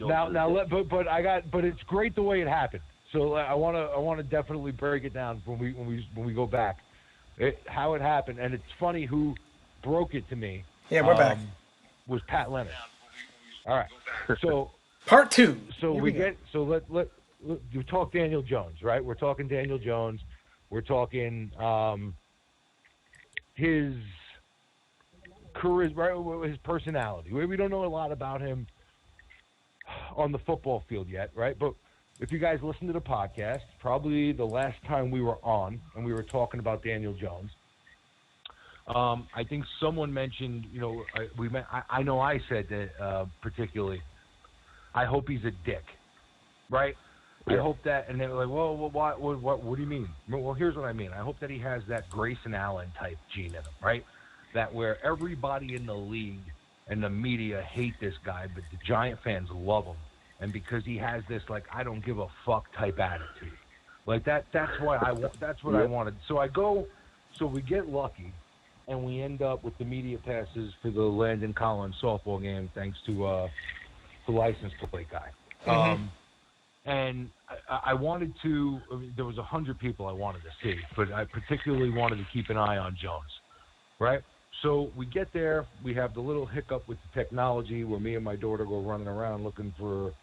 but it's great the way it happened. So I want to definitely break it down when we go back, how it happened, and it's funny who broke it to me. Yeah, we're back. Was Pat Leonard. All right. So Part 2. So let you talk Daniel Jones, right? We're talking Daniel Jones. We're talking his charisma, right? His personality. We don't know a lot about him on the football field yet, right? But if you guys listen to the podcast, probably the last time we were on and we were talking about Daniel Jones, I think someone mentioned, I know I said that particularly, I hope he's a dick, right? Yeah. I hope that, and they were like, well, what do you mean? Well, here's what I mean. I hope that he has that Grayson Allen type gene in him, right? That where everybody in the league and the media hate this guy, but the Giant fans love him. And because he has this, like, I don't give a fuck type attitude. Like, that's what I wanted. So we get lucky, and we end up with the media passes for the Landon Collins softball game, thanks to the license plate guy. Mm-hmm. And I wanted to, there was 100 people I wanted to see, but I particularly wanted to keep an eye on Jones, right? So we get there, we have the little hiccup with the technology where me and my daughter go running around looking for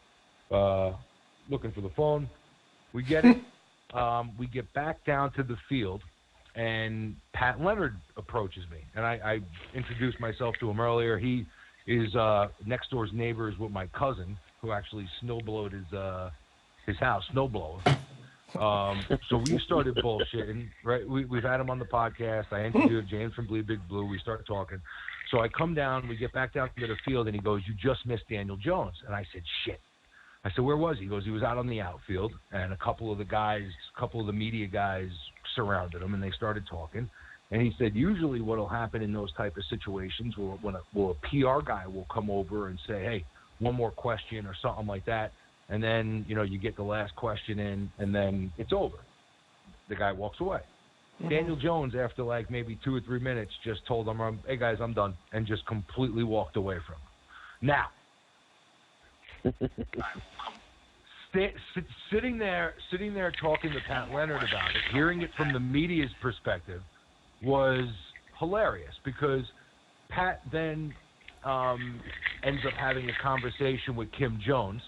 the phone. We get it. We get back down to the field, and Pat Leonard approaches me, and I introduced myself to him earlier. He is next door's neighbors with my cousin, who actually snowblowed his house, snowblower. So we started bullshitting, right? We've had him on the podcast. I interviewed James from Bleedbigblue. We start talking. So I come down, we get back down to the field, and he goes, "You just missed Daniel Jones." And I said, "Shit." I said, "Where was he?" He goes, "He was out on the outfield," and a couple of the media guys surrounded him, and they started talking. And he said, usually what will happen in those type of situations, a PR guy will come over and say, "Hey, one more question," or something like that. And then, you get the last question in, and then it's over. The guy walks away. Mm-hmm. Daniel Jones, after like maybe 2 or 3 minutes, just told him, "Hey, guys, I'm done," and just completely walked away from him. Now, sitting there talking to Pat Leonard about it, hearing it from the media's perspective was hilarious, because Pat then ends up having a conversation with Kim Jones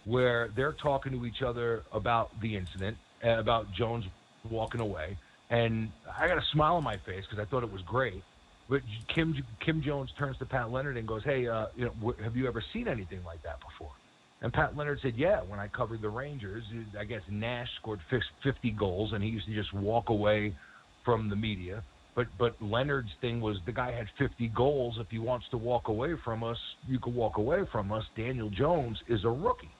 where they're talking to each other about the incident, about Jones walking away. And I got a smile on my face because I thought it was great. But Kim Jones turns to Pat Leonard and goes, "Hey, have you ever seen anything like that before?" And Pat Leonard said, "Yeah, when I covered the Rangers, I guess Nash scored 50 goals, and he used to just walk away from the media. But Leonard's thing was, the guy had 50 goals. If he wants to walk away from us, you can walk away from us. Daniel Jones is a rookie."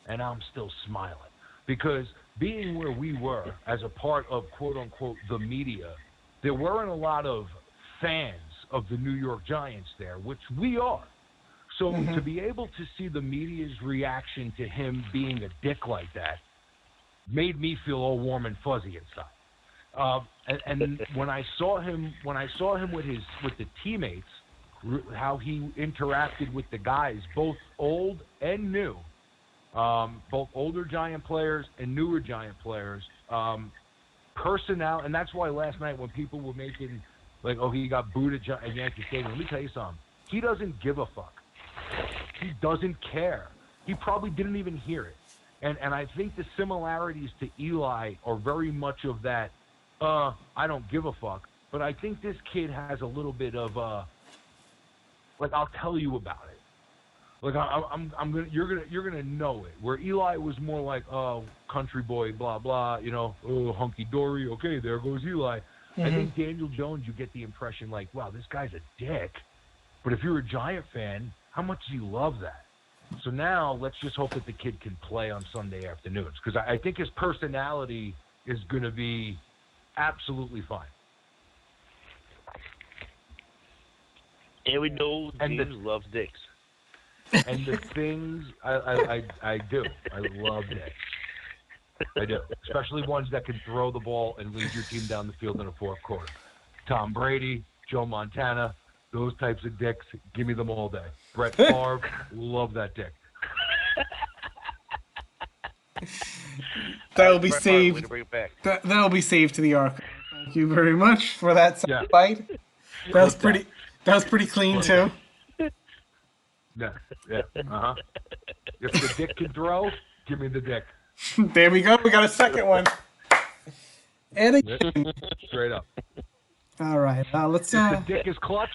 And I'm still smiling, because being where we were as a part of, quote unquote, the media, there weren't a lot of fans of the New York Giants there, which we are. So to be able to see the media's reaction to him being a dick like that made me feel all warm and fuzzy inside. And when I saw him with the teammates, how he interacted with the guys, both old and new, both older Giant players and newer Giant players, personnel, and that's why last night when people were making like, "Oh, he got booed at Yankee Stadium," let me tell you something. He doesn't give a fuck. He doesn't care. He probably didn't even hear it. And I think the similarities to Eli are very much of that, I don't give a fuck. But I think this kid has a little bit of, like, I'll tell you about it. Like, you're gonna know it. Where Eli was more like, "Oh, country boy, blah blah," "Oh, hunky dory, okay, there goes Eli." Mm-hmm. I think Daniel Jones, you get the impression like, "Wow, this guy's a dick." But if you're a Giant fan, how much do you love that? So now let's just hope that the kid can play on Sunday afternoons, because I think his personality is going to be absolutely fine. And we know James loves dicks. And the things I do, I love dicks. I do, especially ones that can throw the ball and lead your team down the field in the fourth quarter. Tom Brady, Joe Montana. Those types of dicks, give me them all day. Brett Favre, love that dick. That'll be Way saved. to bring it back. That'll be saved to the archive. Thank you very much for that Yeah. soundbite. That was Clip pretty. That was pretty clean Clip too. Yeah. Uh-huh. If the dick can throw, give me the dick. There we go. We got a second one. And again. Straight up. All right. Let's. If the dick is clutch,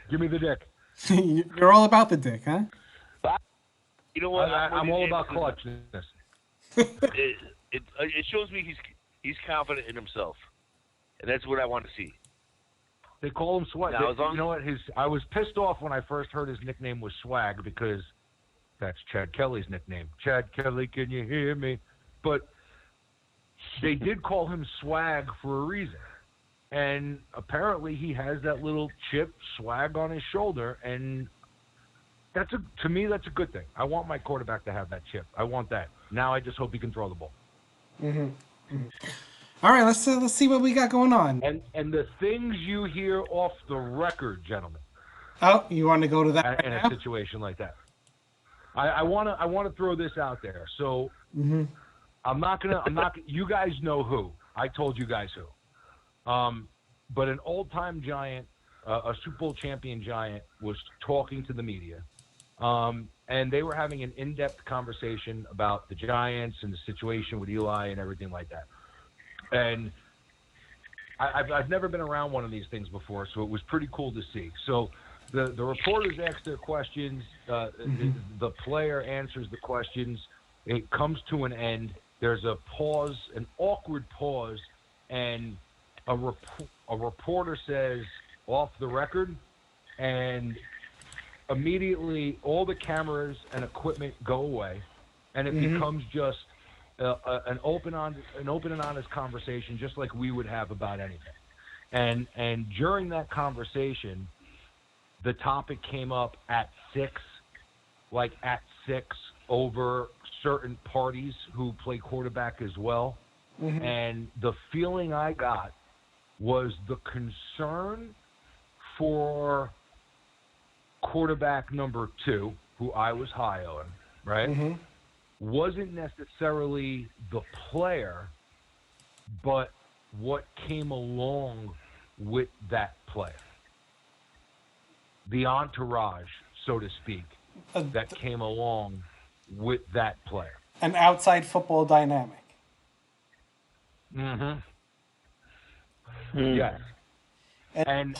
give me the dick. You're all about the dick, huh? You know what? I'm all about clutchness. It shows me he's confident in himself, and that's what I want to see. They call him Swag. Now, You know what? I was pissed off when I first heard his nickname was Swag because that's Chad Kelly's nickname. Chad Kelly, can you hear me? But they did call him Swag for a reason. And apparently he has that little chip swag on his shoulder, and to me that's a good thing. I want my quarterback to have that chip. I want that. Now I just hope he can throw the ball. All right, let's see what we got going on. And the things you hear off the record, gentlemen. Oh, you want to go to that In right a now? situation like that. I want to throw this out there. So I'm not you guys know who. I told you guys who. But an old-time Giant, a Super Bowl champion Giant, was talking to the media. And they were having an in-depth conversation about the Giants and the situation with Eli and everything like that. And I've never been around one of these things before, so it was pretty cool to see. So the reporters ask their questions. The player answers the questions. It comes to an end. There's a pause, an awkward pause, and a reporter says, off the record, and immediately all the cameras and equipment go away, and it becomes just an open and honest conversation, just like we would have about anything. And during that conversation, the topic came up at 6 over certain parties who play quarterback as well. And the feeling I got was the concern for quarterback number 2, who I was high on, right? Wasn't necessarily the player, but what came along with that player. The entourage, so to speak, that came along with that player. An outside football dynamic. Yes. And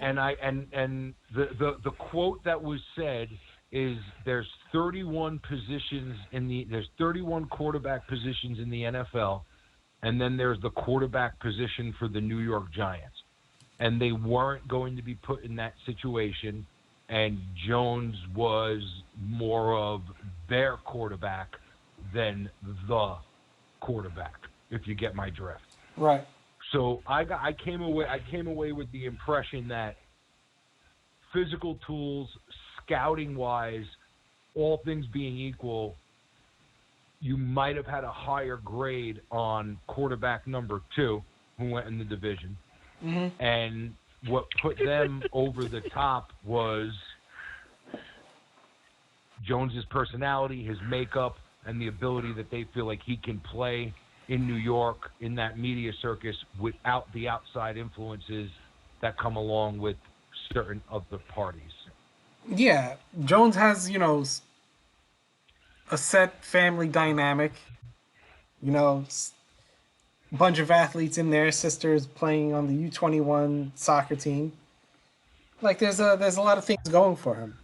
the quote that was said is there's 31 quarterback positions in the NFL, and then there's the quarterback position for the New York Giants. And they weren't going to be put in that situation, and Jones was more of their quarterback than the quarterback, if you get my drift. Right. So I came away with the impression that physical tools, scouting wise, all things being equal, you might have had a higher grade on quarterback number 2, who went in the division. And what put them over the top was Jones's personality, his makeup, and the ability that they feel like he can play in New York in that media circus without the outside influences that come along with certain other parties. Yeah, Jones has, a set family dynamic. A bunch of athletes in there, sisters playing on the U21 soccer team. Like there's a lot of things going for him.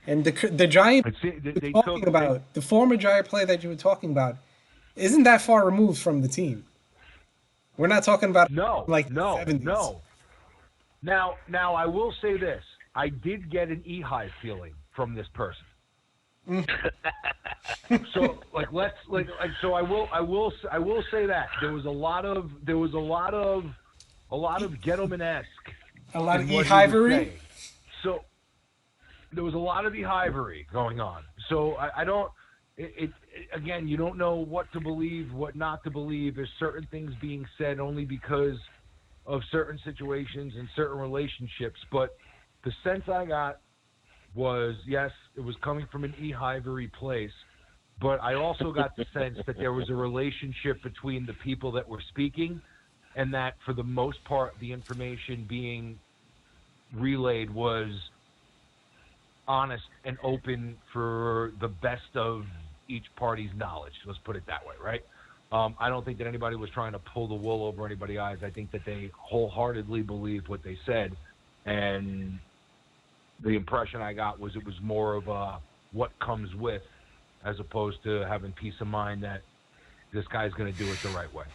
And the Giant the former Giant player that you were talking about, isn't that far removed from the team. We're not talking about no. the 70s. Now I will say this: I did get an Ehive feeling from this person. So so I will say that there was a lot of Gettleman-esque. A lot of Ehivery. So there was a lot of Ehivery going on. So I don't. Again, you don't know what to believe, what not to believe. There's certain things being said only because of certain situations and certain relationships. But the sense I got was, yes, it was coming from an Ehivery place, but I also got the sense that there was a relationship between the people that were speaking, and that for the most part, the information being relayed was honest and open for the best of each party's knowledge. Let's put it that way, right? I don't think that anybody was trying to pull the wool over anybody's eyes. I think that they wholeheartedly believed what they said, and the impression I got was it was more of a what comes with, as opposed to having peace of mind that this guy's going to do it the right way.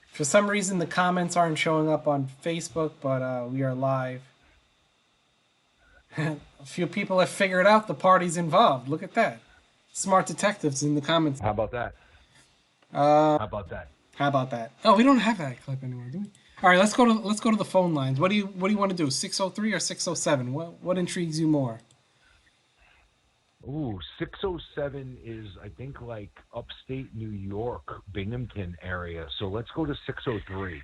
For some reason, the comments aren't showing up on Facebook, but we are live. A few people have figured out the parties involved. Look at that. Smart detectives in the comments. How about that? How about that? How about that? Oh, we don't have that clip anymore, do we? All right, let's go to the phone lines. What do you want to do? 603 or 607? What intrigues you more? Ooh, 607 is, I think, like upstate New York, Binghamton area. So let's go to 603.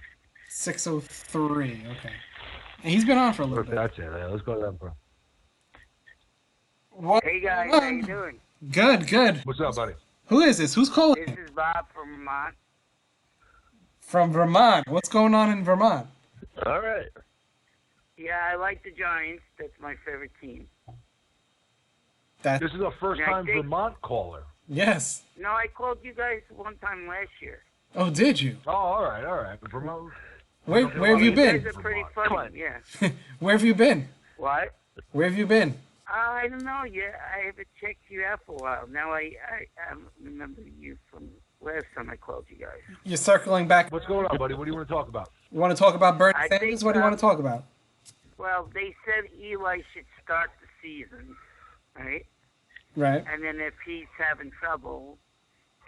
603, okay. And he's been on for a little bit. That's it. Let's go to that, bro. What? Hey guys, how you doing? Good. What's up, buddy? Who is this? Who's calling? This is Bob from Vermont. From Vermont. What's going on in Vermont? All right. Yeah, I like the Giants. That's my favorite team. That This is a first-time Vermont caller. yes. No, I called you guys one time last year. Oh, did you? Oh, all right. Vermont. Where have you You been? guys are pretty Come on. funny. Yeah. Where have you been? What? Where have you been? I don't know. Yeah, I haven't checked you out for a while. Now I remember you from last time I called you guys. You're circling back. What's going on, buddy? What do you want to talk about? You want to talk about Bernie I Sanders? think, What do you want to talk about? Well, they said Eli should start the season, right? Right. And then if he's having trouble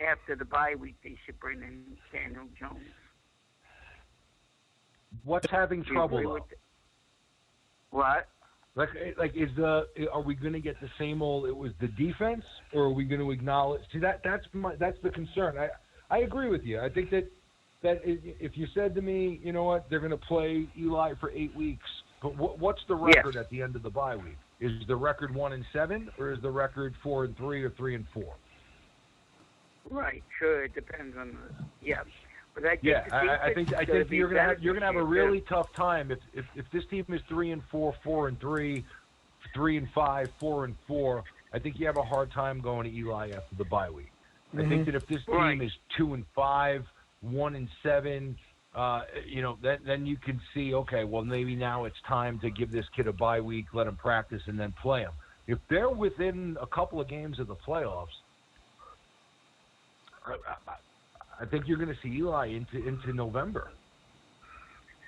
after the bye week, they should bring in Daniel Jones. What's having Do you trouble, agree though? with what? Like, are we going to get the same old? It was the defense, or are we going to acknowledge? See, that's the concern. I agree with you. I think that if you said to me, you know what, they're going to play Eli for 8 weeks, but what's the record at the end of the bye week? Is the record 1-7, or is the record 4-3 or 3-4? Right, sure. It depends on the But I think I think you're gonna have a really tough time if this team is 3-4, 4-3, 3-5, 4-4. I think you have a hard time going to Eli after the bye week. I think that if this team is 2-5, 1-7, then you can see, okay, well, maybe now it's time to give this kid a bye week, let him practice, and then play him. If they're within a couple of games of the playoffs, I think you're going to see Eli into November.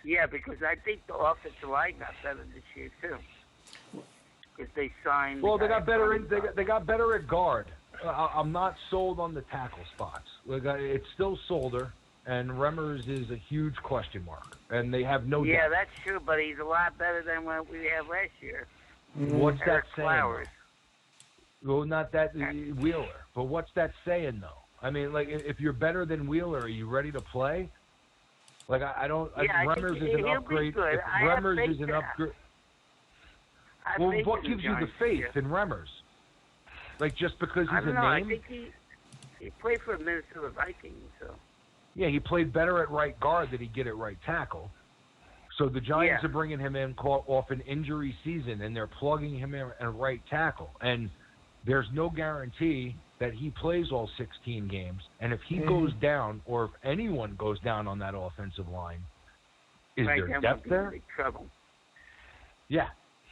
Yeah, because I think the offensive line got better this year too. Because they signed. Well, they got better. They got better at guard. I'm not sold on the tackle spots. It's still Solder, and Remmers is a huge question mark, and they have no. Yeah, depth. that's true, but he's a lot better than what we had last year. What's that Eric saying? Flowers. Well, not that Wheeler, but what's that saying though? I mean, like, if you're better than Wheeler, are you ready to play? Like, I don't. Yeah, Remmers is an upgrade. If Remmers is an upgrade. Well, what gives you the faith in Remmers? Like, just because he's a name? I think he played for the Minnesota Vikings, so. Yeah, he played better at right guard than he did at right tackle. So the Giants are bringing him in off an injury season, and they're plugging him in at right tackle. And there's no guarantee that he plays all 16 games. And if he goes down, or if anyone goes down on that offensive line, is there depth there? Big trouble. Yeah,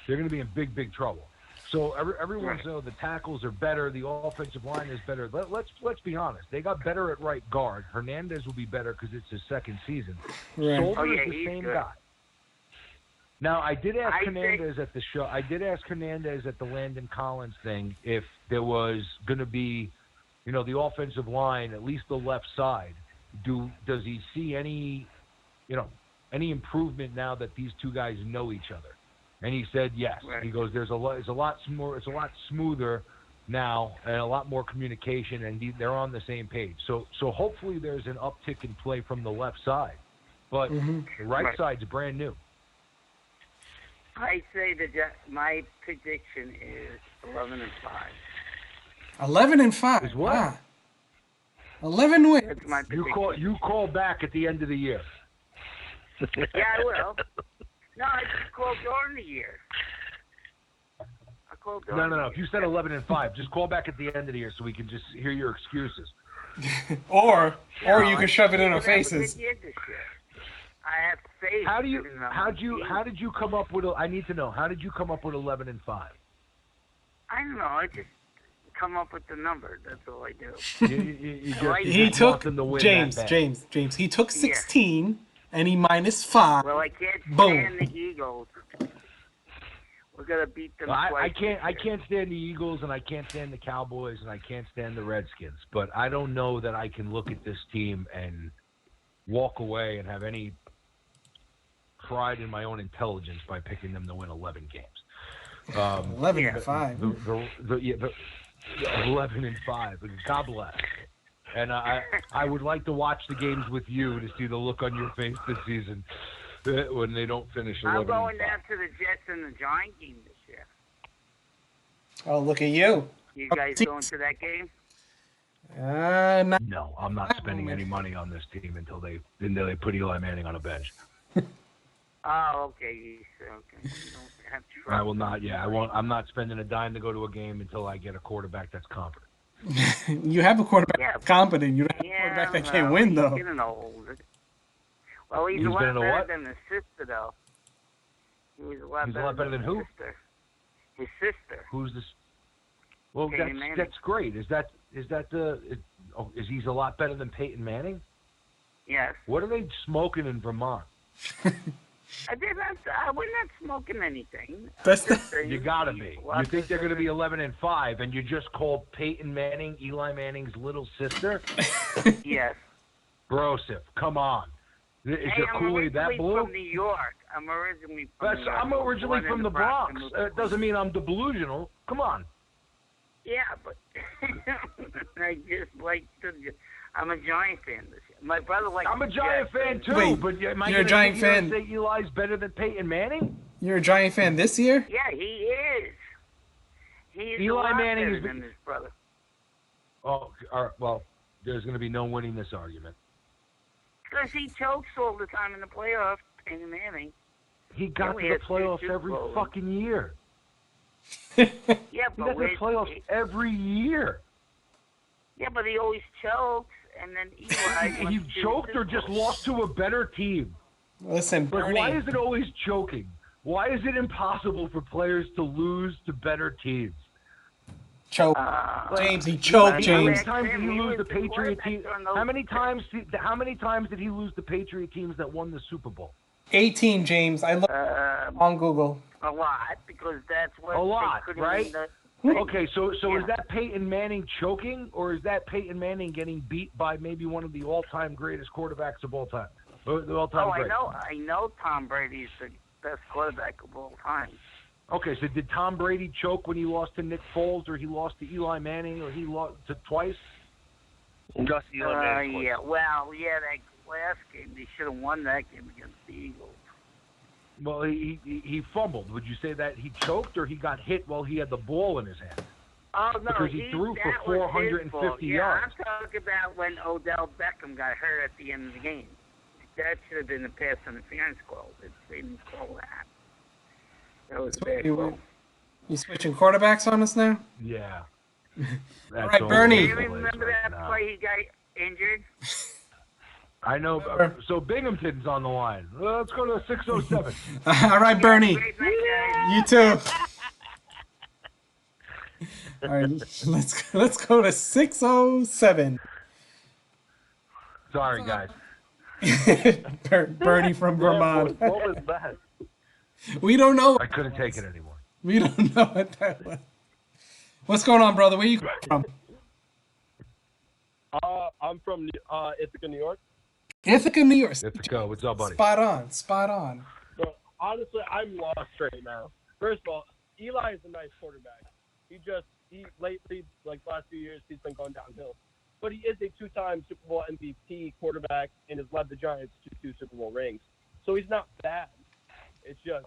they're going to be in big, big trouble. So everyone's saying the tackles are better, the offensive line is better. Let's be honest. They got better at right guard. Hernandez will be better because it's his second season. Right. Solder is the same good. guy. Now, I did ask Hernandez at the show. I did ask Hernandez at the Landon Collins thing if there was going to be, the offensive line, at least the left side. Does he see any improvement now that these two guys know each other? And he said yes. Right. He goes, it's a lot smoother now, and a lot more communication, and they're on the same page. So hopefully there's an uptick in play from the left side, but the right side's brand new. I say that my prediction is 11-5. 11-5. Is what? Wow. 11 wins. That's my prediction. You call back at the end of the year. Yeah, I will. No, I just called during the year. I called during No. the If year. you said 11-5, just call back at the end of the year so we can just hear your excuses. Or No, you can shove it in our I think faces. we did this year. I have faith. How did you come up with? I need to know. How did you come up with 11-5? I don't know. I just come up with the number. That's all I do. You He just took want them to win James. that bad. James. He took 16 and he minus 5. Well, I can't Boom. stand the Eagles. We're gonna beat them I twice. can't stand the Eagles and I can't stand the Cowboys and I can't stand the Redskins. But I don't know that I can look at this team and walk away and have any pride in my own intelligence by picking them to win 11 games. 11-5. The 11-5. God bless. And I would like to watch the games with you to see the look on your face this season when they don't finish 11-5. I'm going down to the Jets and the Giant game this year. Oh, look at you. You guys going to that game? Not No, I'm not spending any money on this team until they put Eli Manning on a bench. Oh, okay. You don't have trouble. I will not. Yeah, I won't. I'm not spending a dime to go to a game until I get a quarterback that's competent. You have a quarterback Yeah. that's competent. You don't have a quarterback that can't win, though. He's getting old. Well, he's a He's lot been in a better what? than his sister, though. He's a lot He's a better lot better than who? his sister. His sister. Who's this? Well, Peyton Manning. that's great. Is he's a lot better than Peyton Manning? Yes. What are they smoking in Vermont? We're not smoking anything. That's Just the- saying You gotta be. he's a lot You think they're better going to be 11-5, and you just called Peyton Manning Eli Manning's little sister? Yes. Brosif, come on. Is Hey, your I'm Kool-Aid that originally blue? from New York. I'm originally from New York. I'm originally Born in from the Bronx. Bronx. It doesn't mean I'm delusional. Come on. Yeah, but I just like to. I'm a Giant fan this year. My brother likes. I'm a the Giant Jets, fan and- too, Wait, but am I you're a gonna Giant sit here and fan? say Eli's better than Peyton Manning? You're a Giant fan this year? Yeah, he is. He's Eli a lot Manning better is- than his brother. Oh, all right, well, there's going to be no winning this argument. Because he chokes all the time in the playoffs, Peyton Manning. He got only to the has two playoffs Super every Bowls. fucking year. Yeah, He but got to the playoffs every year. yeah, but he always chokes, and then Eli. He wants to choked or Super just Bowl. lost to a better team. Listen, Like, why Bernie. is it always choking? Why is it impossible for players to lose to better teams? Choke. Uh, James, he choked, How How many James. times did he He lose was the the Patriot quarterback team? during those- How many times did he lose the Patriot teams that won the Super Bowl? 18, James. I looked on Google. a lot, because that's what A lot, they couldn't right? win the- Okay, so Yeah. is that Peyton Manning choking, or is that Peyton Manning getting beat by maybe one of the all-time greatest quarterbacks of all time? The all-time Oh, great. I know Tom Brady's the best quarterback of all time. Okay, so did Tom Brady choke when he lost to Nick Foles, or he lost to Eli Manning, or he lost to twice? Just Eli Manning twice. Yeah, well, yeah, that last game, they should have won that game against the Eagles. Well, he fumbled. Would you say that he choked, or he got hit while he had the ball in his hand? Oh, no, Because he threw for that was his 450 fault. yards. Yeah, I'm talking about when Odell Beckham got hurt at the end of the game. That should have been a pass interference call. They didn't call that. That was a bad call. You switching quarterbacks on us now? Yeah. All right, Bernie. Do you remember that play he got injured? I know. So Binghamton's on the line. Well, let's go to 607. All right, Bernie. Great night, guys. You too. All right, let's go to 607. Sorry, guys. Bernie from Vermont. What was that? We don't know. I couldn't take it anymore. We don't know what that was. What's going on, brother? Where you from? I'm from Ithaca, New York. Ithaca, New York. Ithaca, what's up, buddy? Spot on. Spot on. So honestly, I'm lost right now. First of all, Eli is a nice quarterback. He lately, like last few years, he's been going downhill. But he is a two-time Super Bowl MVP quarterback and has led the Giants to 2 Super Bowl rings. So he's not bad. It's just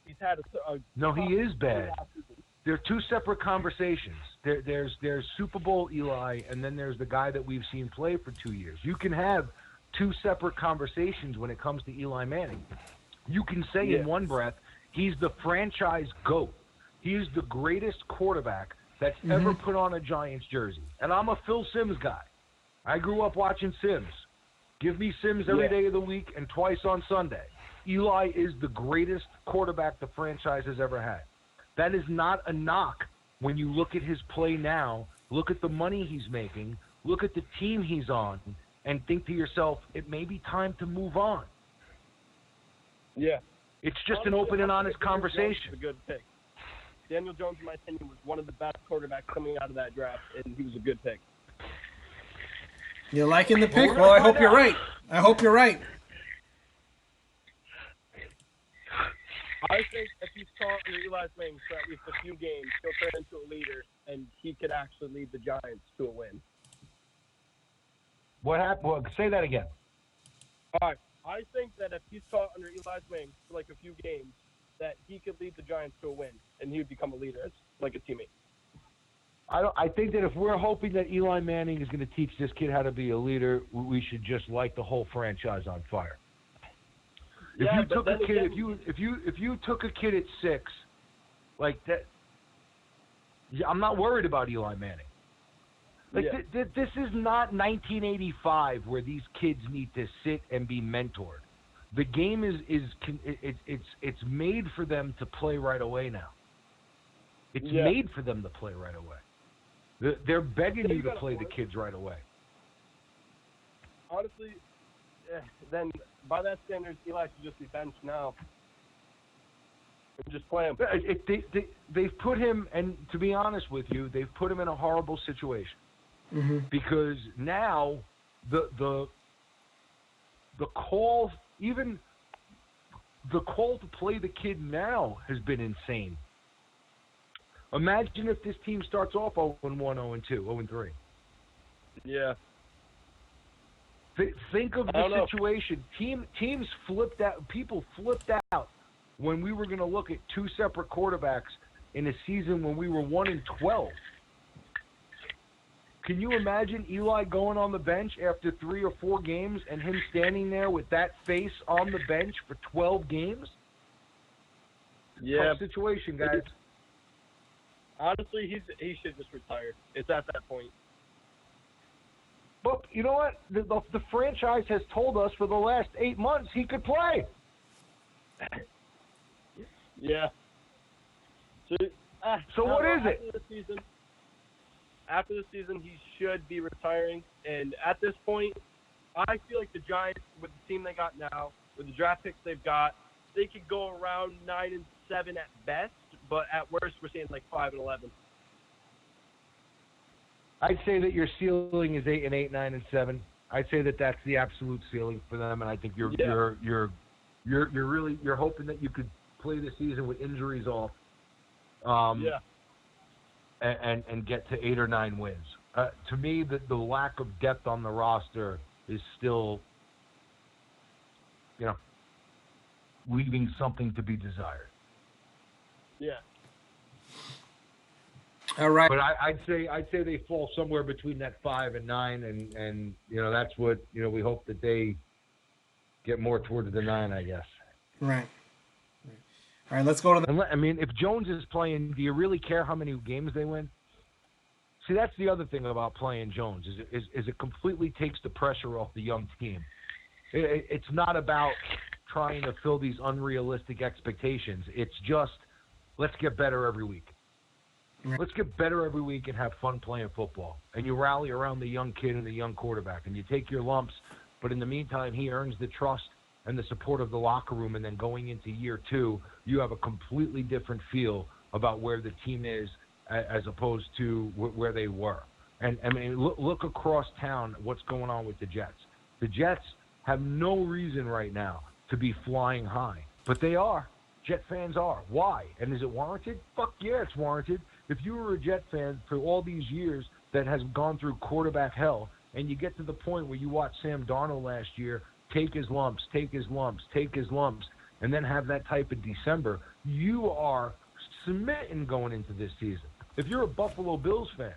he's had a No, he is bad. They're two separate conversations. There's Super Bowl Eli, and then there's the guy that we've seen play for 2 years. You can have two separate conversations when it comes to Eli Manning. You can say in one breath, he's the franchise GOAT. He's the greatest quarterback that's ever put on a Giants jersey. And I'm a Phil Simms guy. I grew up watching Simms. Give me Simms every day of the week and twice on Sunday. Eli is the greatest quarterback the franchise has ever had. That is not a knock when you look at his play now, look at the money he's making, look at the team he's on, and think to yourself, it may be time to move on. Yeah. It's just an open and honest conversation. A good pick. Daniel Jones, in my opinion, was one of the best quarterbacks coming out of that draft, and he was a good pick. You're liking the pick? Well, I hope you're right. I hope you're right. I think if he's taught under Eli's wings for at least a few games, he'll turn into a leader, and he could actually lead the Giants to a win. What happened? Well, say that again. All right. I think that if he's taught under Eli's wings for like a few games, that he could lead the Giants to a win, and he would become a leader as like a teammate. I think that if we're hoping that Eli Manning is going to teach this kid how to be a leader, we should just light the whole franchise on fire. If you took a kid, if you took a kid at 6, like that, I'm not worried about Eli Manning. Like this is not 1985 where these kids need to sit and be mentored. The game it's made for them to play right away now. It's made for them to play right away. They're begging you to play the kids right away. Honestly, then by that standard, Eli should just be benched now. And just play him. They've put him, and to be honest with you, they've put him in a horrible situation. Because now the call, even the call to play the kid now has been insane. Imagine if this team starts off 0-1, 0-2, 0-3. Yeah. Think of the situation. Teams flipped out. People flipped out when we were going to look at two separate quarterbacks in a season when we were 1-12. Can you imagine Eli going on the bench after 3 or 4 games and him standing there with that face on the bench for 12 games? Yeah. Tough situation, guys. Honestly, he should just retire. It's at that point. But you know what? The franchise has told us for the last 8 months he could play. Yeah. So what is it? After the season, he should be retiring. And at this point, I feel like the Giants, with the team they got now, with the draft picks they've got, they could go around 9-7 at best. But at worst, we're seeing like 5-11. I'd say that your ceiling is 8-8, 9-7. I'd say that that's the absolute ceiling for them, and I think you're hoping that you could play the season with injuries off. And get to 8 or 9 wins. To me, the lack of depth on the roster is still, leaving something to be desired. Yeah. All right. But I'd say they fall somewhere between that 5 and 9, and that's what we hope that they get more towards the 9, I guess. Right. All right, let's go to the. I mean, if Jones is playing, do you really care how many games they win? See, that's the other thing about playing Jones is it completely takes the pressure off the young team. It's not about trying to fill these unrealistic expectations. It's just let's get better every week. Right. Let's get better every week and have fun playing football. And you rally around the young kid and the young quarterback, and you take your lumps. But in the meantime, he earns the trust and the support of the locker room, and then going into year 2, you have a completely different feel about where the team is as opposed to where they were. And I mean, look across town what's going on with the Jets. The Jets have no reason right now to be flying high, but they are. Jet fans are. Why? And is it warranted? Fuck yeah, it's warranted. If you were a Jet fan for all these years that has gone through quarterback hell, and you get to the point where you watch Sam Darnold last year take his lumps, and then have that type of December, you are smitten going into this season. If you're a Buffalo Bills fan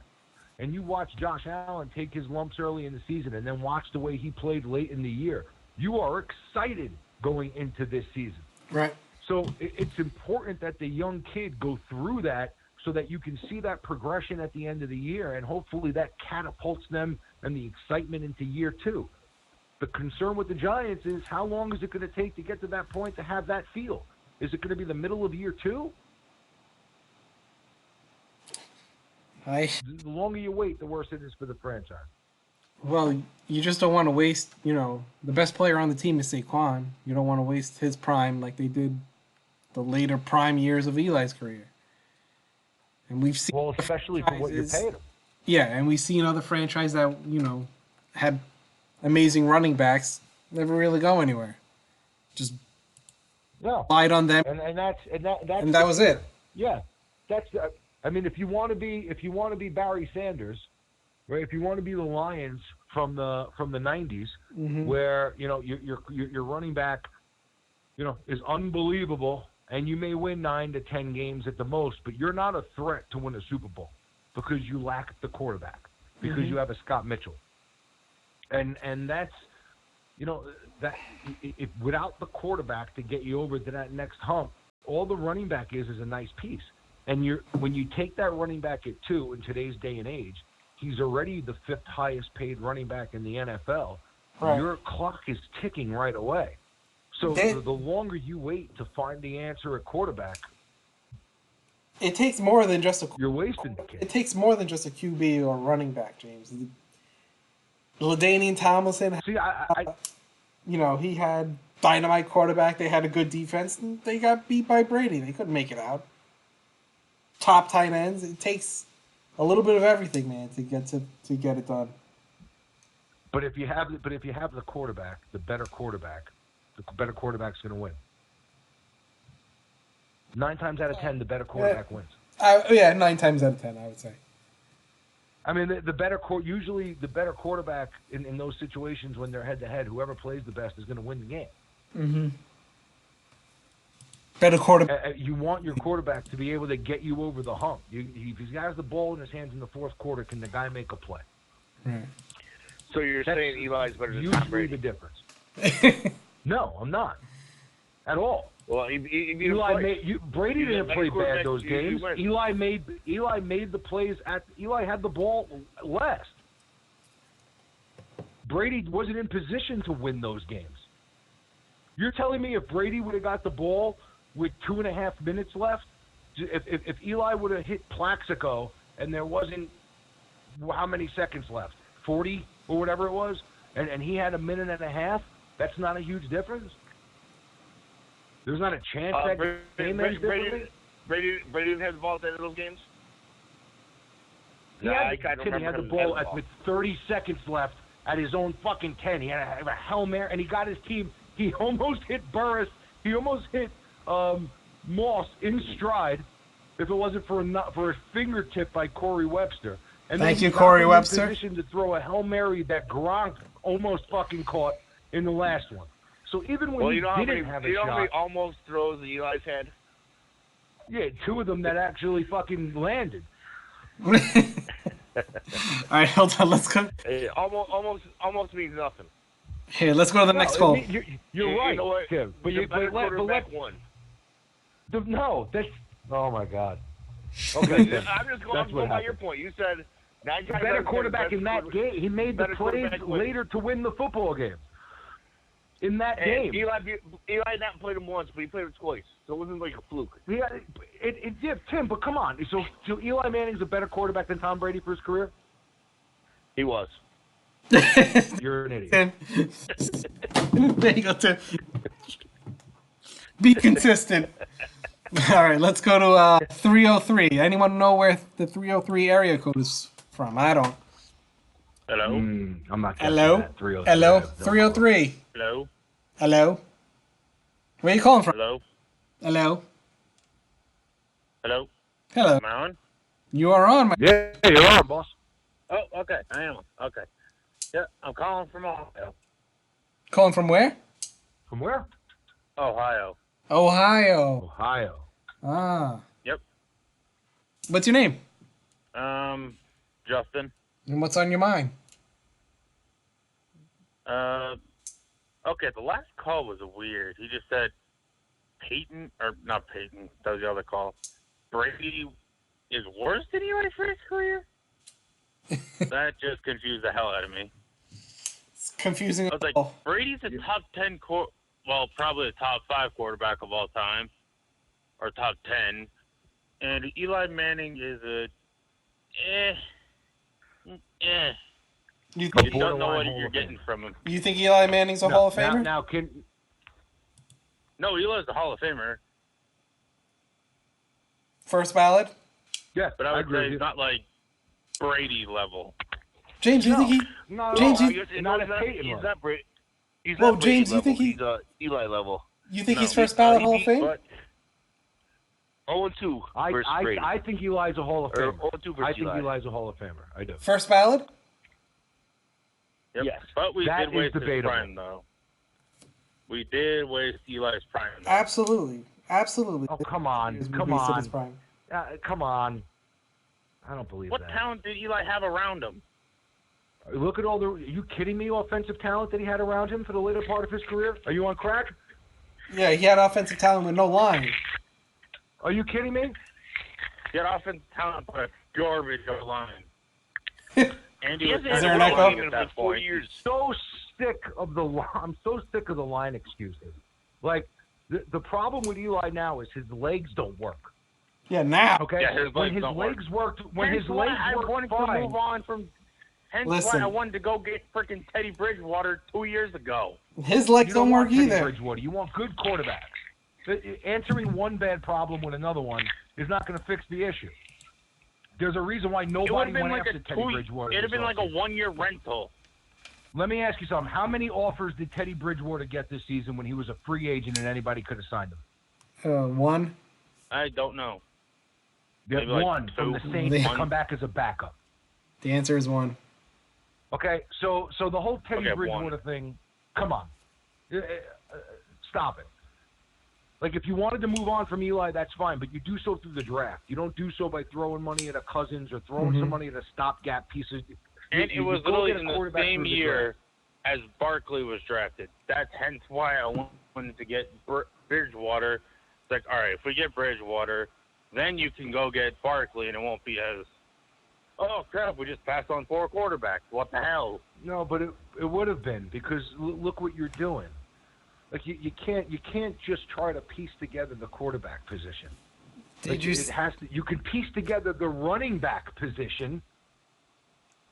and you watch Josh Allen take his lumps early in the season and then watch the way he played late in the year, you are excited going into this season. Right. So it's important that the young kid go through that so that you can see that progression at the end of the year, and hopefully that catapults them and the excitement into year two. The concern with the Giants is how long is it going to take to get to that point to have that feel? Is it going to be the middle of year two? The longer you wait, the worse it is for the franchise. Well, you just don't want to waste, the best player on the team is Saquon. You don't want to waste his prime like they did the later prime years of Eli's career. And we've seen, well, especially for what you're paying him. Yeah, and we've seen other franchises that, had amazing running backs never really go anywhere. Just relied on them. And that was it. Yeah. If you want to be Barry Sanders, right? If you want to be the Lions from the 90s, where your running back, is unbelievable, and you may win 9 to 10 games at the most, but you're not a threat to win a Super Bowl because you lack the quarterback, because you have a Scott Mitchell, and that's that if without the quarterback to get you over to that next hump, all the running back is a nice piece. And when you take that running back at 2 in today's day and age, he's already the 5th highest paid running back in the NFL. Right. Your clock is ticking right away. So the longer you wait to find the answer at quarterback, it takes more than just you're wasting the kid. It takes more than just a QB or running back, James. LaDainian Tomlinson. See, he had dynamite quarterback. They had a good defense, and they got beat by Brady. They couldn't make it out. Top tight ends. It takes a little bit of everything, man, to get it done. But if you have the quarterback, the better quarterback's going to win. 9 times out of 10, the better quarterback wins. 9 times out of 10, I would say. I mean, usually the better quarterback in those situations when they're head-to-head, whoever plays the best is going to win the game. Mm-hmm. Better quarterback. You want your quarterback to be able to get you over the hump. If he has the ball in his hands in the fourth quarter, can the guy make a play? Right. So you're saying Eli's better than Tom Brady? The difference. No, I'm not. At all. Well, Brady didn't play bad those games. Eli made the plays. Eli had the ball last. Brady wasn't in position to win those games. You're telling me if Brady would have got the ball with 2.5 minutes left, if Eli would have hit Plaxico and there wasn't how many seconds left, 40 or whatever it was, and he had a minute and a half, that's not a huge difference? There's not a chance that game ends differently? Brady didn't have the ball at the end of those games? He had the ball with 30 seconds left at his own fucking 10. He had a Hail Mary, and he got his team. He almost hit Burris. He almost hit Moss in stride if it wasn't for a fingertip by Corey Webster. And Thank you, Corey Webster. In position to throw a Hail Mary that Gronk almost fucking caught in the last one. So even when he didn't have a shot... You know how many almost throws that Eli's had? Yeah, 2 of them that actually fucking landed. All right, hold on. Let's go. Almost means nothing. Here, let's go to the next call. You're right, you know what? Tim. But quarterback won. No, that's... Oh, my God. Okay, Tim. I'm just going by your point. You said... The better quarterback in that game. He made the plays later to win the football game. In that game. Eli not played him once, but he played him twice. So it wasn't like a fluke. Yeah, Tim, but come on. So Eli Manning's a better quarterback than Tom Brady for his career? He was. You're an idiot. There you go, Tim. Be consistent. All right, let's go to 303. Anyone know where the 303 area code is from? I don't. Hello? I'm not Hello? that. 303. Hello? 303. Hello? Hello? Where are you calling from? Hello? Hello? Hello? Hello? Am I on? You are on, my... Yeah, you're on, boss. Oh, okay. I am. Okay. Yeah, I'm calling from Ohio. Calling from where? From where? Ohio. Ohio. Ohio. Ah. Yep. What's your name? Justin. And what's on your mind? Okay, the last call was weird. He just said Peyton, or not Peyton, that was the other call. Brady is worse than Eli for his career? That just confused the hell out of me. It's confusing. I was like, Brady's a top 10, probably a top 5 quarterback of all time, or top 10. And Eli Manning is a You You don't know what you're getting from him. You think Eli Manning's a Hall of Famer? No, Eli's a Hall of Famer. First ballot? Yeah, but I would say he's not like Brady level. James, you think he? No, James, he's He's not Brady. He's Well, not Brady James, you level. think he- He's Eli level. You think No, he's first ballot Hall of he- Fame? but 0-2 versus Brady. I think Eli's a Hall of Famer. Or 0-2 versus I think Eli. Eli's a Hall of Famer. I do. First ballot? Yep. Yes. But we That did waste is his debatable. prime, though. We did waste Eli's prime. Though. Absolutely. Oh, come on. He was Come wasted on. his prime. Come on. I don't believe What that. talent did Eli have around him? Look at all the... Are you kidding me? Offensive talent that he had around him for the later part of his career? Are you on crack? Yeah, he had offensive talent with no line. Are you kidding me? He had offensive talent, but a garbage line. And he was Is there an echo? at that 4 years. So sick of the... I'm so sick of the line excuses. Like, the problem with Eli now is his legs don't work. Yeah, now. Okay? Yeah, his when legs his don't legs worked... When Hence his why legs I worked wanted fine... to move on from. Hence Listen. why I wanted to go get freaking Teddy Bridgewater 2 years ago. His legs You don't work want Teddy either. Bridgewater. You want good quarterbacks. Answering one bad problem with another one is not going to fix the issue. There's a reason why It would nobody have been went like after a Teddy Bridgewater. It'd have been like a this offseason. 1 year rental. Let me ask you something. How many offers did Teddy Bridgewater get this season when he was a free agent and anybody could have signed him? One. I don't know. Yeah, Maybe like one from the two. Saints to One. come back as a backup. The answer is one. Okay, so the whole Teddy Okay, Bridgewater one. thing, come on. Stop it. Like, if you wanted to move on from Eli, that's fine, but you do so through the draft. You don't do so by throwing money at a Cousins or throwing some money at a stopgap piece of... And it was go literally get a in the quarterback same through the year as Barkley was drafted. That's hence why I wanted to get Bridgewater. It's like, all right, if we get Bridgewater, then you can go get Barkley, and it won't be as, oh, crap, we just passed on 4 quarterbacks. What the hell? No, but it would have been, because look what you're doing. Like, you can't just try to piece together the quarterback position. Like, you can piece together the running back position.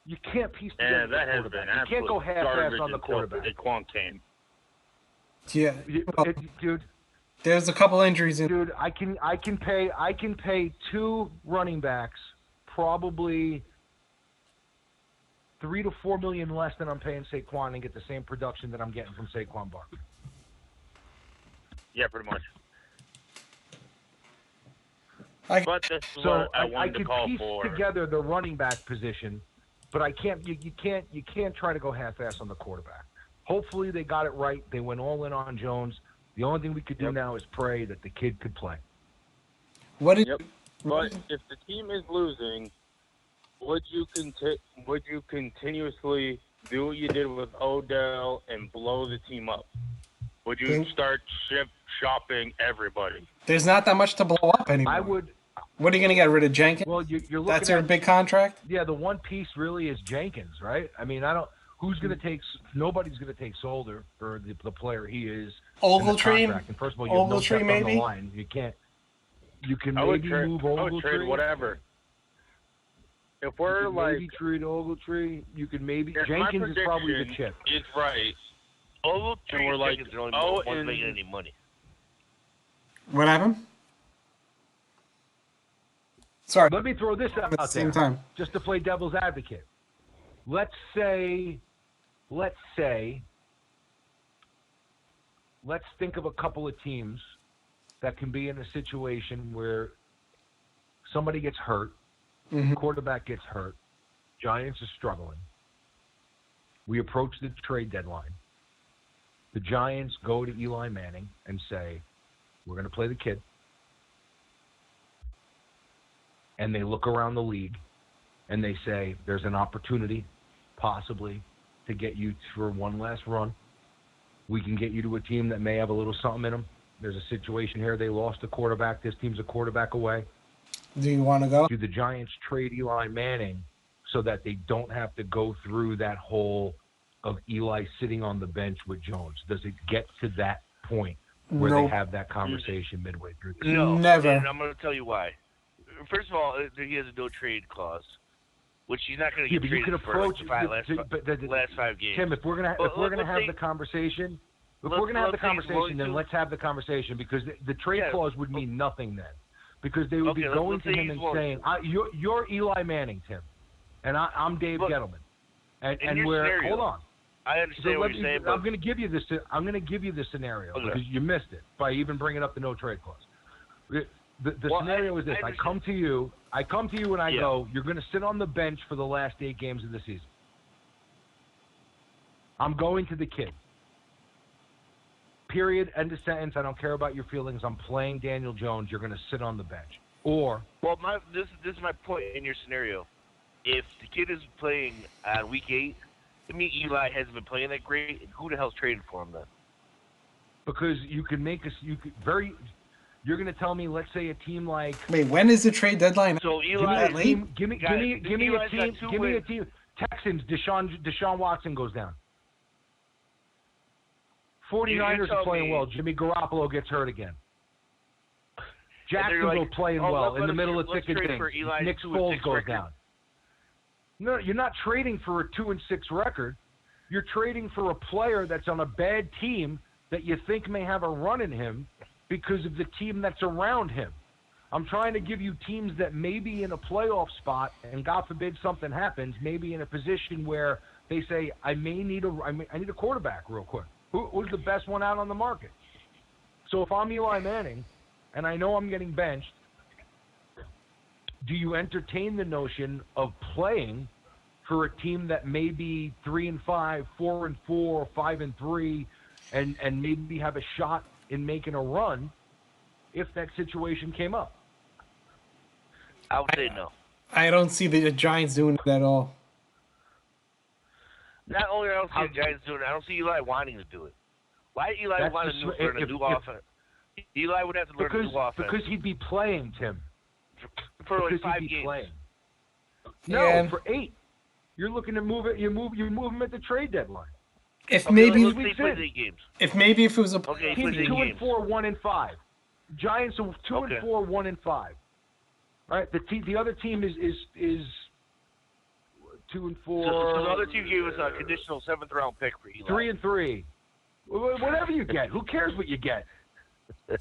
You can't piece together And that the has quarterback. been You can't go absolute half-ass garbage on the until quarterback. Daquan came. Yeah. Well, Dude, there's a couple injuries in. dude, I can pay 2 running backs probably $3 to $4 million less than I'm paying Saquon and get the same production that I'm getting from Saquon Barkley. Yeah, pretty much. But this is So what I I wanted to could call piece for. together the running back position, but I can't. You can't try to go half-ass on the quarterback. Hopefully they got it right. They went all in on Jones. The only thing we could do now is pray that the kid could play. What did? Yep. But if the team is losing, would you continuously do what you did with Odell and blow the team up? Would you start shopping everybody? There's not that much to blow up anymore. I would. What are you going to get rid of Jenkins? Well, you're looking That's their at big contract. Yeah, the one piece really is Jenkins, right? I mean, I don't. Who's going to take? Nobody's going to take Solder for the player he is. Ogletree. And first of all, you have no Ogletree depth on maybe. the line. You can't. You can I would maybe trade. move I would Ogletree. trade whatever. If we're You can like, maybe trade Ogletree. You can maybe if my Jenkins is probably the prediction chip. is right, Ogletree and we're like, Jenkins are only oh, wasn't and making any money. What happened? Sorry. Let me throw this At the out same there, time. just to play devil's advocate. Let's think of a couple of teams that can be in a situation where somebody gets hurt, quarterback gets hurt, Giants are struggling. We approach the trade deadline. The Giants go to Eli Manning and say, we're going to play the kid. and they look around the league and they say, there's an opportunity, possibly, to get you for one last run. We can get you to a team that may have a little something in them. There's a situation here. They lost a quarterback. This team's a quarterback away. Do you want to go? Do the Giants trade Eli Manning so that they don't have to go through that whole of Eli sitting on the bench with Jones? Does it get to that point where they have that conversation midway through the season? No, Never. And I'm going to tell you why. First of all, he has a no trade clause, which he's not going to get traded for like the last 5 games. Tim, if we're gonna have the conversation, then let's have the conversation, because the trade clause would mean nothing then, because they would be going to him and saying, "You're Eli Manning, Tim, and I'm Dave Gettleman," and we're hold on. I understand what you're saying, but I'm going to give you the scenario because you missed it by even bringing up the no trade clause. The scenario is this: I come to you and I go, "You're going to sit on the bench for the last 8 games of the season." I'm going to the kid. Period. End of sentence. I don't care about your feelings. I'm playing Daniel Jones. You're going to sit on the bench. Or this is my point in your scenario. If the kid is playing on week 8, to me Eli hasn't been playing that great. Who the hell's trading for him then? Because you can make us. You're going to tell me, let's say a team like. Wait, when is the trade deadline? So Eli, give me a team. Texans. Deshaun Watson goes down. 49ers are playing well. Jimmy Garoppolo gets hurt again. Jacksonville playing well in the middle of thick and thin. Nick Foles goes down. No, you're not trading for a 2-6 record. You're trading for a player that's on a bad team that you think may have a run in him because of the team that's around him. I'm trying to give you teams that may be in a playoff spot, and God forbid something happens, maybe in a position where they say, I need a quarterback real quick. Who's the best one out on the market? So if I'm Eli Manning and I know I'm getting benched, do you entertain the notion of playing for a team that may be 3-5, 4-4, 5-3, and maybe have a shot in making a run if that situation came up? I would say no. I don't see the Giants doing it at all. Not only I don't see the Giants doing it, I don't see Eli wanting to do it. Why Eli want to learn a new offense? Eli would have to learn a new offense. Because he'd be playing, Tim. For like 5 games. Playing. No, for 8. You're looking to move it. You move him at the trade deadline. If maybe he plays 8 games. If it was a team 2-4, 1-5. Giants are 2-4, 1-5. All right. The other team is 2-4. So the other team gave us a conditional 7th round pick for Eli. 3-3. Whatever you get. Who cares what you get? The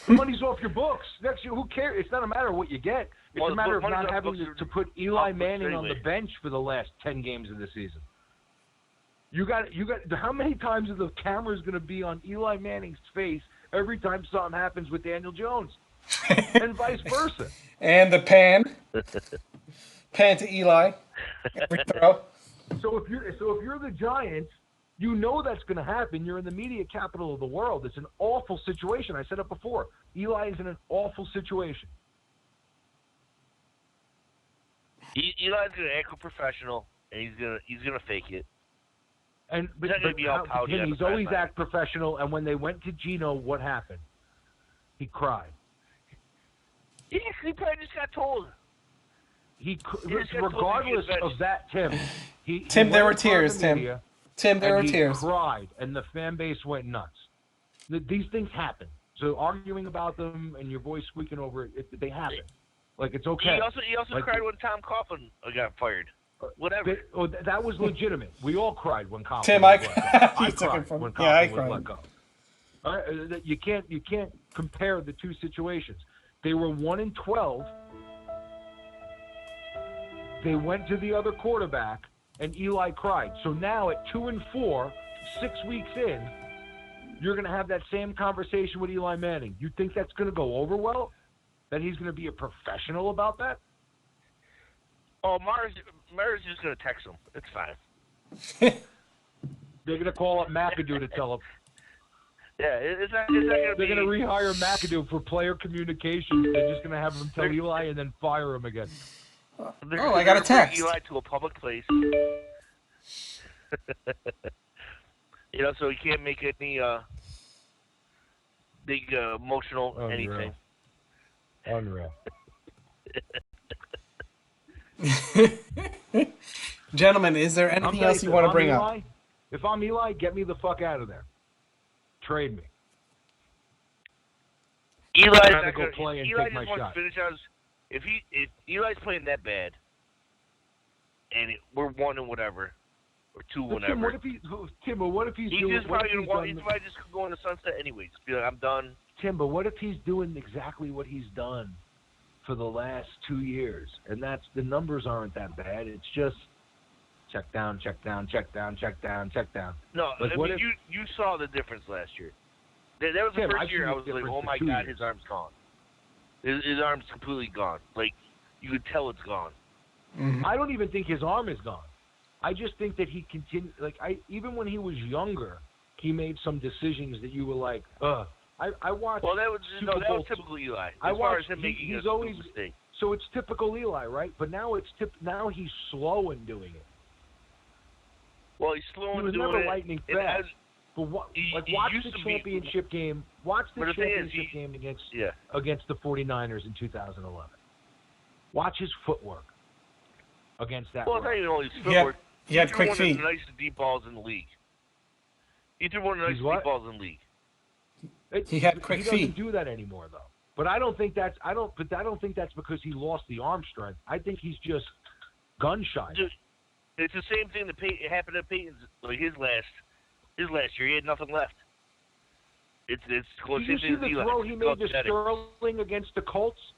money's off your books. Who cares? It's not a matter of what you get. It's a matter of not having to put Eli Manning on the bench for the last 10 games of the season. You got. How many times are the cameras going to be on Eli Manning's face every time something happens with Daniel Jones, and vice versa? And the pan to Eli every throw. So if you're the Giants, you know that's going to happen. You're in the media capital of the world. It's an awful situation. I said it before. Eli is in an awful situation. Eli's going to act professional, and he's gonna fake it. And but he's always act professional. And when they went to Gino, what happened? He cried. He probably just got told. Regardless of that, Tim. Tim, there were tears, Tim. Tim, there were tears. He cried, and the fan base went nuts. These things happen. So arguing about them and your voice squeaking over it, they happen. Like, it's okay. He also cried when Tom Coughlin got fired. Whatever. That was legitimate. We all cried when Coughlin Tim, was let go. I cried when Coughlin was let go. You can't compare the two situations. They were 1-12. They went to the other quarterback, and Eli cried. So now at 2-4, 6 weeks in, you're going to have that same conversation with Eli Manning. You think that's going to go over well? That he's going to be a professional about that? Oh, Mars just going to text him. It's fine. They're going to call up McAdoo to tell him. Yeah, it's not going to be. They're going to rehire McAdoo for player communications. They're just going to have him tell Eli and then fire him again. Oh, I got a text. Eli to a public place. So he can't make any big emotional anything. Unreal. Gentlemen, is there anything else you want to bring up? If I'm Eli, get me the fuck out of there. Trade me. Eli's I'm not gonna going go play and Eli take my just wants shot. to finish out. If Eli's playing that bad, and we're 1 and whatever, or 2 But whatever. what if he's He's doing? just probably going to want. He's probably just going to sunset anyway. Just be like, I'm done. Tim, but what if he's doing exactly what he's done for the last 2 years, and that's the numbers aren't that bad. It's just check down, check down, check down, check down, check down. No, like, I mean, you saw the difference last year. That was the Tim, first year I was like, oh my God, his arm's gone. His arm's completely gone. Like, you could tell it's gone. Mm-hmm. I don't even think his arm is gone. I just think that he continued. Like, even when he was younger, he made some decisions that you were like, ugh. I watched. Well, that was typical Eli. As far as him making a mistake. So it's typical Eli, right? But now now he's slow in doing it. Well, he's slow in doing it. He was never lightning fast. But watch the championship game. Watch the championship game against the 49ers in 2011. Watch his footwork against that. Well, it's not even only his footwork. He had quick feet. He threw one of the nicest deep balls in the league. He threw one of the nicest deep balls in the league. He had quick feet. He doesn't do that anymore, though. But I don't think that's because he lost the arm strength. I think he's just gun shy. It's the same thing that happened to Peyton's his last year. He had nothing left. It's close. Did you see the throw he made to Sterling against the Colts?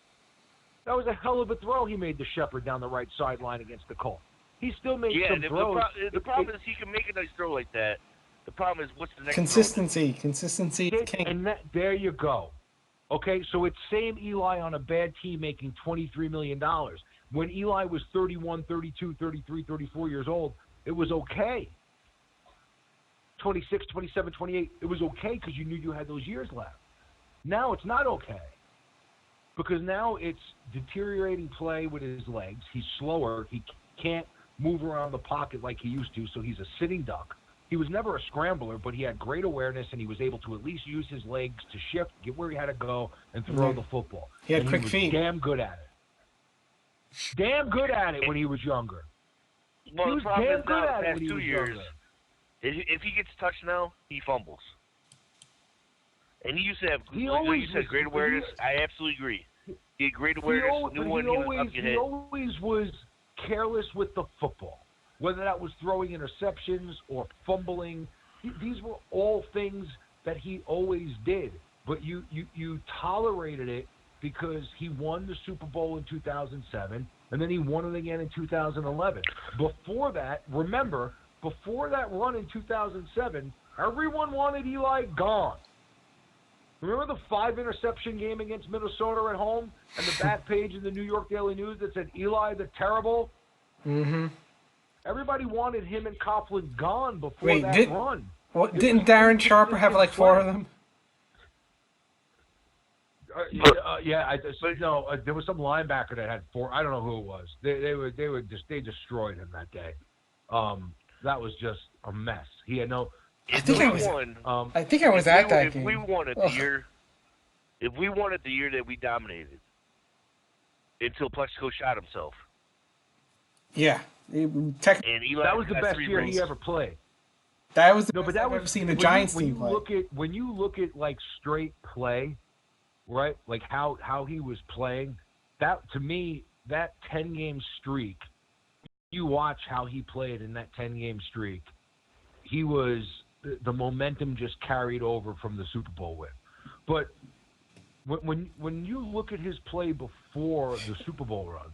That was a hell of a throw he made to Shepard down the right sideline against the Colts. He still made some throws. The problem is he can make a nice throw like that. The problem is what's the next consistency. Consistency is king. And there you go. Okay, so it's same Eli on a bad team making $23 million. When Eli was 31, 32, 33, 34 years old, it was okay. 26, 27, 28, it was okay because you knew you had those years left. Now it's not okay because now it's deteriorating play with his legs. He's slower. He can't move around the pocket like he used to, so he's a sitting duck. He was never a scrambler, but he had great awareness, and he was able to at least use his legs to shift, get where he had to go, and throw the football. He had quick feet. Damn good at it. Damn good at it when he was younger. Well, he was damn good at it when he was younger. If he gets touched now, he fumbles. And he used to have, great awareness. I absolutely agree. He had great awareness. He always was careless with the football. Whether that was throwing interceptions or fumbling, these were all things that he always did. But you tolerated it because he won the Super Bowl in 2007, and then he won it again in 2011. Before that, remember, before that run in 2007, everyone wanted Eli gone. Remember the 5-interception game against Minnesota at home and the back page in the New York Daily News that said Eli the Terrible? Mm-hmm. Everybody wanted him and Coughlin gone before that run. Didn't Darren Sharper have like 4 of them? There was some linebacker that had 4. I don't know who it was. They destroyed him that day. That was just a mess. He had no. I think I was at that game. If we won it the year that we dominated, until Plexico shot himself. Yeah. That was the best year he ever played. That was the best I've ever seen the Giants team play. When you look at like straight play, right? Like how he was playing, that to me, that 10-game streak, you watch how he played in that 10-game streak, the momentum just carried over from the Super Bowl win. But when you look at his play before the Super Bowl run,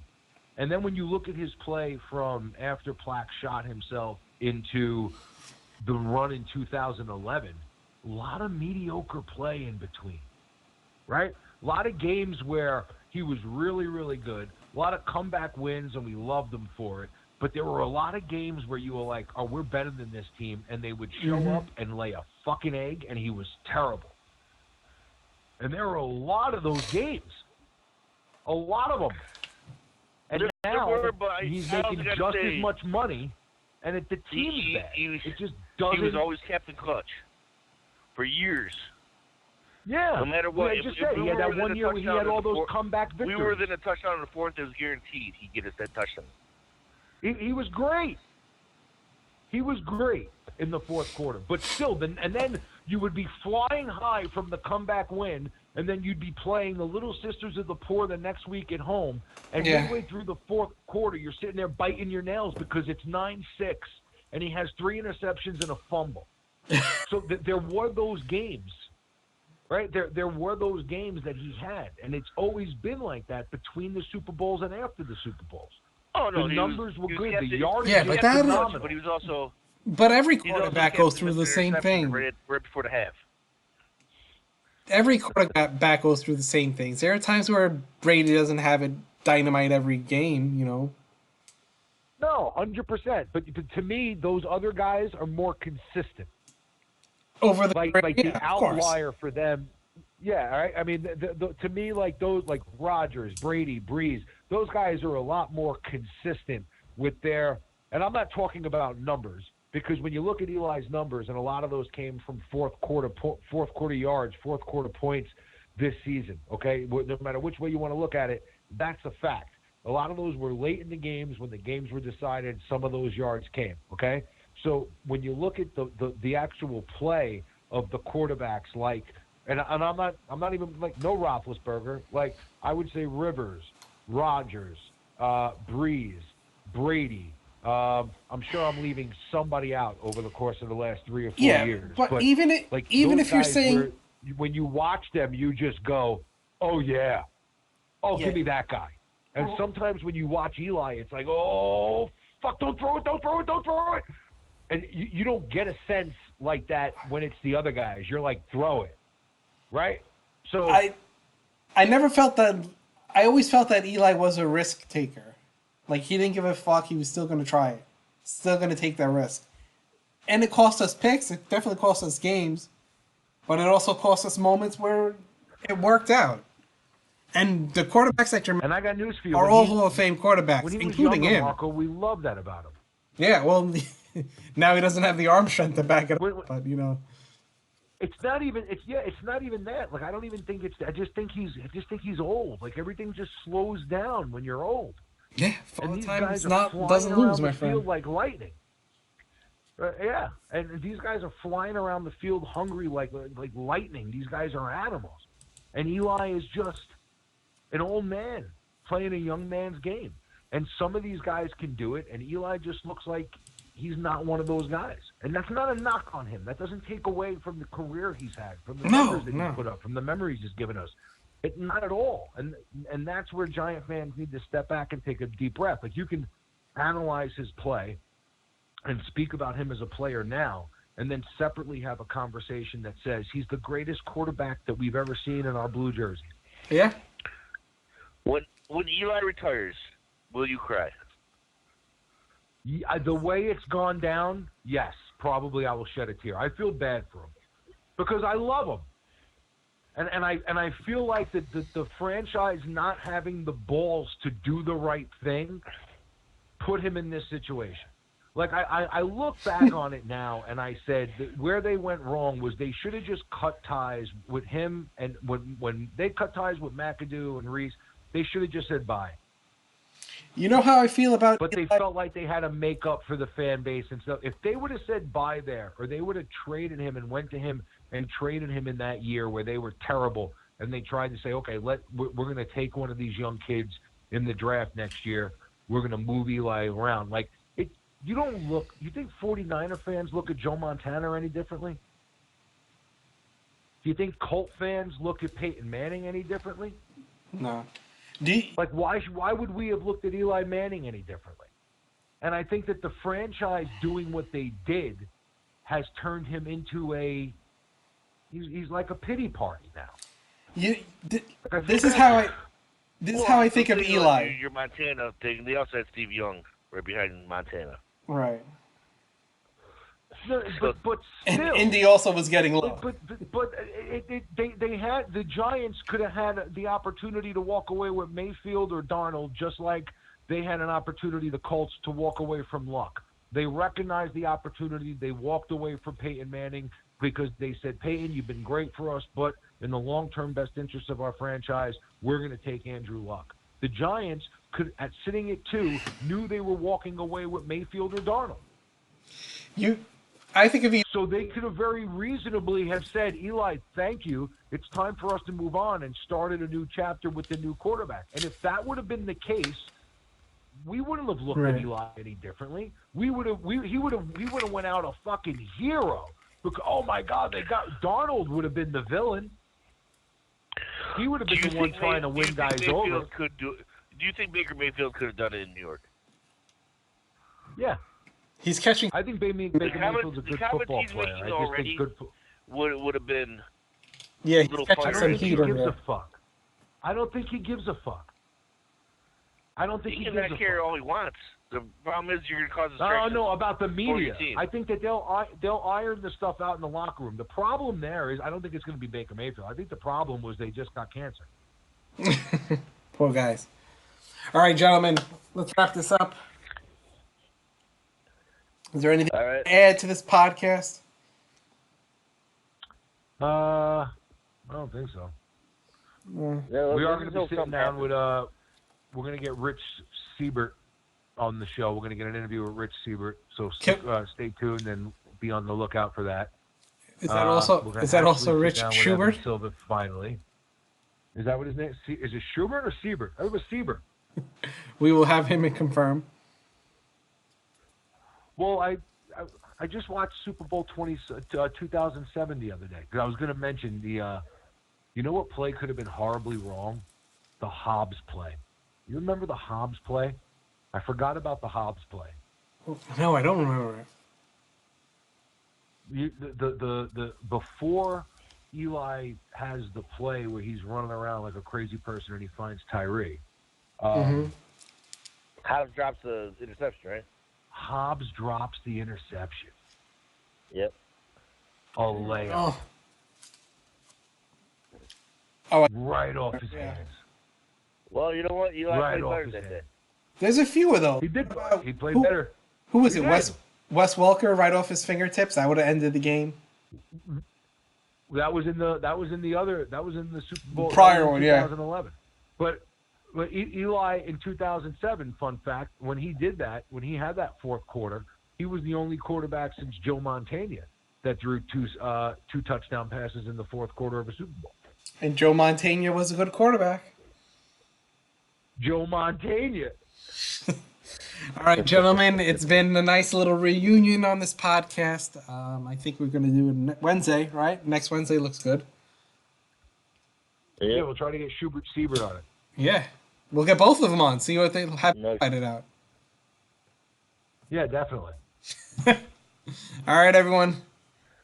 and then when you look at his play from after Plack shot himself into the run in 2011, a lot of mediocre play in between, right? A lot of games where he was really, really good, a lot of comeback wins, and we loved him for it. But there were a lot of games where you were like, oh, we're better than this team. And they would show up and lay a fucking egg, and he was terrible. And there were a lot of those games. A lot of them. And now he's making just as much money, and the team's bad. It just doesn't. He was always Captain Clutch for years. Yeah. No matter what. He had that one year where he had all those comeback victories. We were within a touchdown in the fourth. It was guaranteed he'd get us that touchdown. He was great. He was great in the fourth quarter. But still, then you would be flying high from the comeback win, and then you'd be playing the Little Sisters of the Poor the next week at home. And midway through the fourth quarter, you're sitting there biting your nails because it's 9-6, and he has 3 interceptions and a fumble. So there were those games, right? There were those games that he had, and it's always been like that between the Super Bowls and after the Super Bowls. Oh, no, the numbers were good. The yardage was phenomenal. But he was also... But every quarterback goes through the same thing. Right before the half. Every quarterback goes through the same things. There are times where Brady doesn't have it dynamite every game, you know. No, 100%. But to me, those other guys are more consistent. Over the the outlier for them. Yeah, all right. I mean, to me, like those, like Rodgers, Brady, Breeze, those guys are a lot more consistent with their. And I'm not talking about numbers, because when you look at Eli's numbers, and a lot of those came from fourth quarter yards, fourth quarter points this season. Okay, no matter which way you want to look at it, that's a fact. A lot of those were late in the games when the games were decided. Some of those yards came. Okay, so when you look at the actual play of the quarterbacks, like. And I'm not even like no Roethlisberger. Like I would say Rivers, Rodgers, Breeze, Brady. I'm sure I'm leaving somebody out over the course of the last 3 or 4 years. But even if you're saying when you watch them, you just go, oh yeah, give me that guy. And sometimes when you watch Eli, it's like, oh fuck, don't throw it. And you don't get a sense like that when it's the other guys. You're like, throw it. Right? So I never felt that. I always felt that Eli was a risk taker. Like, he didn't give a fuck. He was still going to try it. Still going to take that risk. And it cost us picks. It definitely cost us games. But it also cost us moments where it worked out. And the quarterbacks that you're and I got news for you. are all Hall of Fame quarterbacks, when he was including younger, him. Marco, we love that about him. Yeah, well, now he doesn't have the arm strength to back it up. But, you know. It's not even that. Like I don't even think it's. I just think he's old. Like everything just slows down when you're old. Yeah, and these time guys doesn't lose, my friend. Field like lightning. Yeah, and these guys are flying around the field hungry like lightning. These guys are animals, and Eli is just an old man playing a young man's game. And some of these guys can do it, and Eli just looks like he's not one of those guys. And that's not a knock on him. That doesn't take away from the career he's had, from the numbers that he's put up, from the memories he's given us. Not at all. And that's where Giant fans need to step back and take a deep breath. Like, you can analyze his play and speak about him as a player now, and then separately have a conversation that says he's the greatest quarterback that we've ever seen in our blue jersey. Yeah. When Eli retires, will you cry? The way it's gone down, yes, probably I will shed a tear. I feel bad for him because I love him, and I feel like the franchise not having the balls to do the right thing put him in this situation. Like I look back on it now, and I said that where they went wrong was they should have just cut ties with him, and when they cut ties with McAdoo and Reese, they should have just said bye. You know how I feel about But they felt like they had to make up for the fan base and stuff. If they would have said bye there, or they would have traded him and went to him and traded him in that year where they were terrible, and they tried to say, okay, we're going to take one of these young kids in the draft next year. We're going to move Eli around. Like, you think 49er fans look at Joe Montana any differently? Do you think Colt fans look at Peyton Manning any differently? No. Why would we have looked at Eli Manning any differently? And I think that the franchise doing what they did has turned him into he's like a pity party now. This is how I think of Eli. Your Montana thing. They also had Steve Young. right behind Montana. Right. No, but And still, Indy also was getting low. They had the Giants could have had the opportunity to walk away with Mayfield or Darnold, just like they had an opportunity, the Colts, to walk away from Luck. They recognized the opportunity. They walked away from Peyton Manning because they said, Peyton, you've been great for us, but in the long-term best interest of our franchise, we're going to take Andrew Luck. The Giants could, at sitting at 2, knew they were walking away with Mayfield or Darnold. I think if he So they could have very reasonably have said, Eli, thank you. It's time for us to move on, and started a new chapter with the new quarterback. And if that would have been the case, we wouldn't have looked at Eli any differently. He would have went out a fucking hero. Because, oh my God, Darnold would have been the villain. He would have been the one trying to win guys over. Do you think Baker Mayfield could have done it in New York? Yeah. he's catching. I think Baker Mayfield's a good football player. I just think would have been. Yeah, he's catching I don't some think he heat gives over there. a fuck. I don't think he gives a fuck. I don't think He he can gives a not care fuck. all he wants. The problem is you're going to cause Oh distractions. no, about the media. team. I think that they'll iron the stuff out in the locker room. The problem there is I don't think it's going to be Baker Mayfield. I think the problem was they just got cancer. Poor guys. All right, gentlemen, let's wrap this up. Is there anything All right. to add to this podcast? I don't think so. Yeah, We are going to be sitting down with we're going to get Rich Siebert on the show. We're going to get an interview with Rich Siebert. So stay tuned and be on the lookout for that. Is that also Rich Schubert? Silva finally. Is that what his name is? Is it Schubert or Siebert? I think it was Siebert. We will have him confirm. Well, I just watched Super Bowl 2007 the other day because I was going to mention the you know what play could have been horribly wrong? The Hobbs play. You remember the Hobbs play? I forgot about the Hobbs play. No, I don't remember it. The before Eli has the play where he's running around like a crazy person and he finds Tyree. Hobbs drops the interception, right? Hobbs drops the interception. Yep. A layup. Oh, right off his hands. Well, you know what? Eli Right played off better his that day. hands. there's a few of those. He did. He played better. Who was He it? did. Wes Welker, right off his fingertips. I would have ended the game. That was in the Super Bowl Prior one, yeah. 2011. But Eli in 2007, fun fact, when he did that, when he had that fourth quarter, he was the only quarterback since Joe Montana that threw two touchdown passes in the fourth quarter of a Super Bowl. And Joe Montana was a good quarterback. Joe Montana. All right, gentlemen, it's been a nice little reunion on this podcast. I think we're going to do it Wednesday, right? Next Wednesday looks good. Yeah, we'll try to get Schubert Siebert on it. Yeah. We'll get both of them on, see what they have to fight it out. Yeah, definitely. All right, everyone.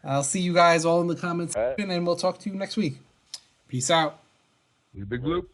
I'll see you guys all in the comments section, and we'll talk to you next week. Peace out. Bleedbigblue.